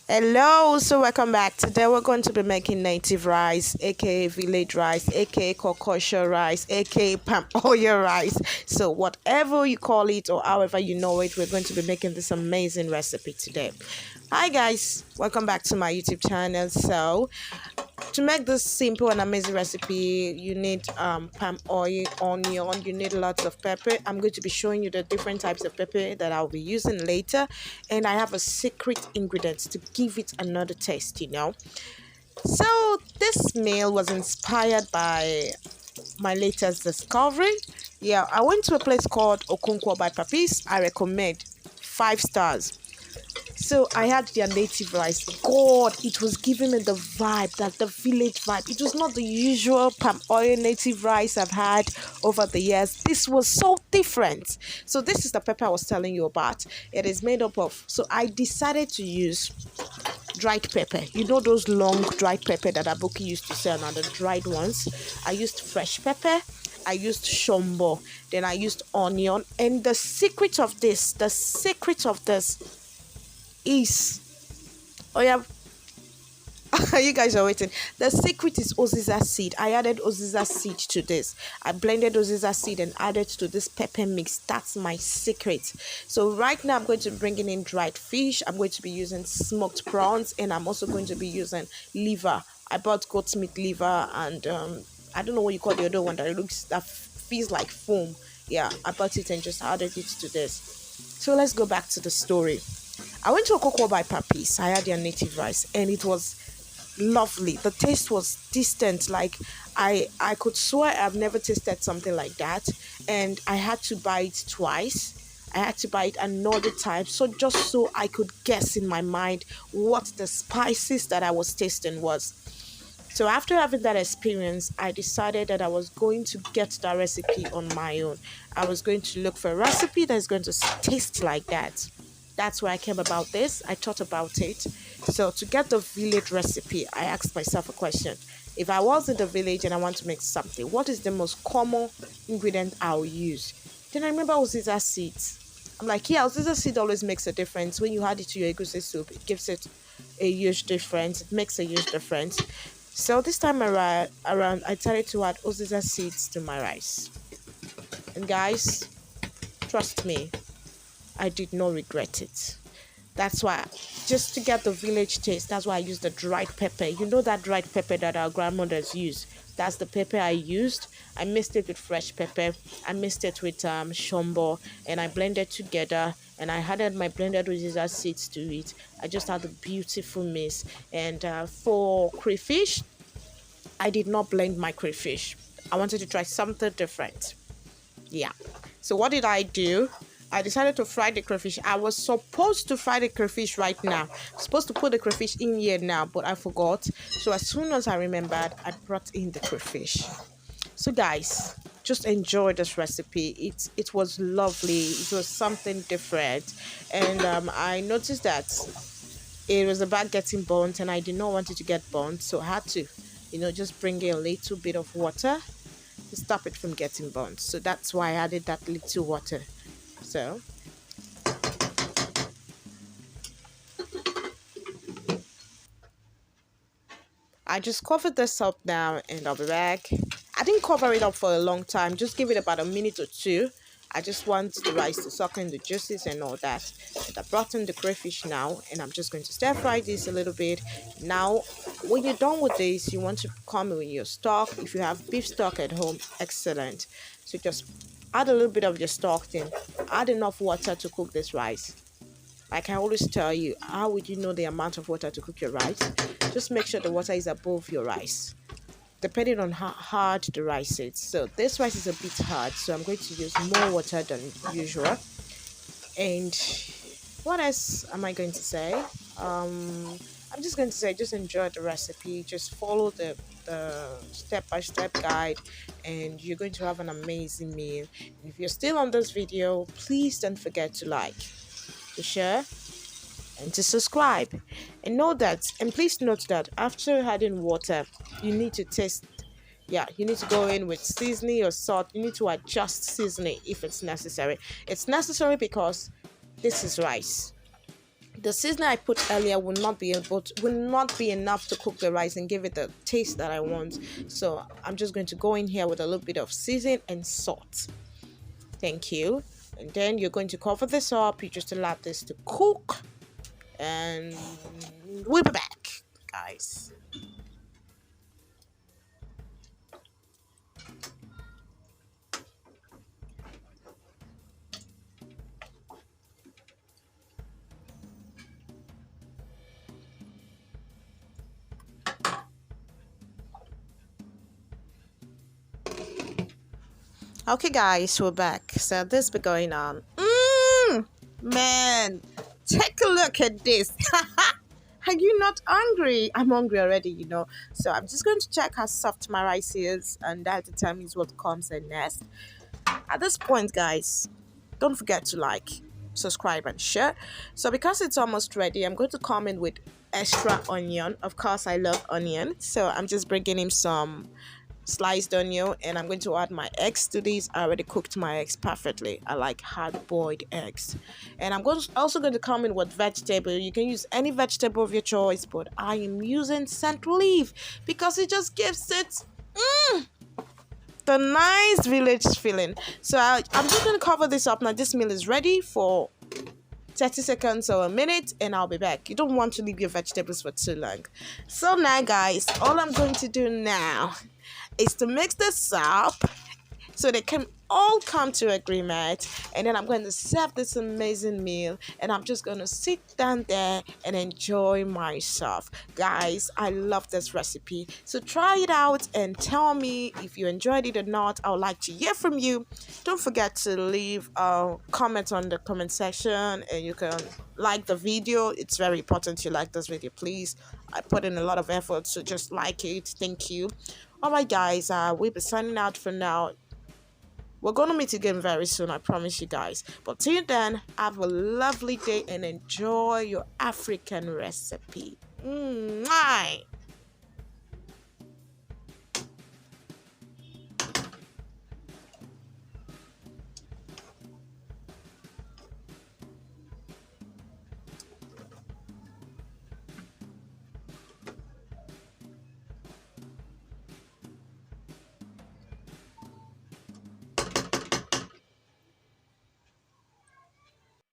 Hello, so welcome back. Today we're going to be making native rice, aka village rice, aka concoction rice, aka palm oil rice. So whatever you call it or however you know it, we're going to be making this amazing recipe today. Hi guys, welcome back to my YouTube channel. So to make this simple and amazing recipe, you need palm oil, onion, you need lots of pepper. I'm going to be showing you the different types of pepper that I'll be using later, and I have a secret ingredient to give it another taste. So this meal was inspired by my latest discovery. Yeah, I went to a place called Okonkwo by Papis. I recommend 5 stars. So I had their native rice. God, it was giving me the vibe, that the village vibe. It was not the usual palm oil native rice I've had over the years. This was so different. So this is the pepper I was telling you about. It is made up of. So I decided to use dried pepper. You know those long dried pepper that Abuki used to sell, now the dried ones. I used fresh pepper. I used shombo. Then I used onion. And the secret of this is, oh yeah, you guys are waiting. The secret is oziza seed. I added oziza seed to this. I blended oziza seed and added to this pepper mix. That's my secret. So right now I'm going to be bringing in dried fish. I'm going to be using smoked prawns, and I'm also going to be using liver. I bought goat meat liver, and I don't know what you call the other one that feels like foam. Yeah, I bought it and just added it to this. So let's go back to the story. I went to Okoko by Papis. I had their native rice, and it was lovely. The taste was distant. Like I could swear I've never tasted something like that. And I had to buy it twice. I had to buy it another time. So just so I could guess in my mind what the spices that I was tasting was. So after having that experience, I decided that I was going to get that recipe on my own. I was going to look for a recipe that's going to taste like that. That's why I came about this. I thought about it. So to get the village recipe, I asked myself a question. If I was in the village and I want to make something, what is the most common ingredient I'll use? Then I remember oziza seeds. I'm like, yeah, oziza seed always makes a difference. When you add it to your egusi soup, it gives it a huge difference. It makes a huge difference. So this time around I started to add oziza seeds to my rice. And guys, trust me, I did not regret it. That's why, just to get the village taste, that's why I used the dried pepper. You know that dried pepper that our grandmothers use? That's the pepper I used. I mixed it with fresh pepper. I mixed it with shombo, and I blended together. And I added my blended oziza seeds to it. I just had a beautiful mix. And for crayfish, I did not blend my crayfish. I wanted to try something different. Yeah. So what did I do? I decided to fry the crayfish. I was supposed to fry the crayfish right now. Supposed to put the crayfish in here now, but I forgot. So as soon as I remembered, I brought in the crayfish. So guys, just enjoy this recipe. It was lovely. It was something different, and I noticed that it was about getting burnt, and I did not want it to get burnt, so I had to, just bring in a little bit of water to stop it from getting burnt. So that's why I added that little water. So I just covered this up now, and I'll be back. I didn't cover it up for a long time, just give it about a minute or two. I just want the rice to soak in the juices and all that. And I brought in the crayfish now, and I'm just going to stir fry this a little bit. Now, when you're done with this, you want to come with your stock. If you have beef stock at home, excellent. So just add a little bit of your stock in. Add enough water to cook this rice. Like I always tell you, how would you know the amount of water to cook your rice? Just make sure the water is above your rice, depending on how hard the rice is. So this rice is a bit hard, so I'm going to use more water than usual. And what else am I going to say? I'm just going to say, just enjoy the recipe. Just follow the step-by-step guide, and you're going to have an amazing meal. And if you're still on this video, please don't forget to like, to share, and to subscribe. And please note that after adding water, you need to taste. Yeah, you need to go in with seasoning or salt. You need to adjust seasoning if it's necessary. It's necessary because this is rice. The seasoning I put earlier will not be enough to cook the rice and give it the taste that I want. So I'm just going to go in here with a little bit of seasoning and salt. Thank you. And then you're going to cover this up. You just allow this to cook, and we'll be back, guys. Okay, guys, we're back. So this be going on. Man, take a look at this. Are you not hungry? I'm hungry already, you know. So I'm just going to check how soft my rice is, and that determines what comes in next. At this point, guys, don't forget to like, subscribe, and share. So because it's almost ready, I'm going to come in with extra onion. Of course, I love onion, so I'm just bringing him some sliced onion, and I'm going to add my eggs to these. I already cooked my eggs perfectly. I like hard-boiled eggs. And also going to come in with vegetable. You can use any vegetable of your choice, but I am using scent leaf because it just gives it the nice village feeling. So I'm just going to cover this up now. This meal is ready for 30 seconds or a minute, and I'll be back. You don't want to leave your vegetables for too long. So now, guys, all I'm going to do now is to mix this up so they can all come to agreement, and then I'm going to serve this amazing meal, and I'm just going to sit down there and enjoy myself. Guys, I love this recipe, so try it out and tell me if you enjoyed it or not. I would like to hear from you. Don't forget to leave a comment on the comment section, and you can like the video. It's very important you like this video, please. I put in a lot of effort, so just like it. Thank you. All right, guys, we'll be signing out for now. We're going to meet again very soon, I promise you guys. But till then, have a lovely day and enjoy your African recipe. Mwah!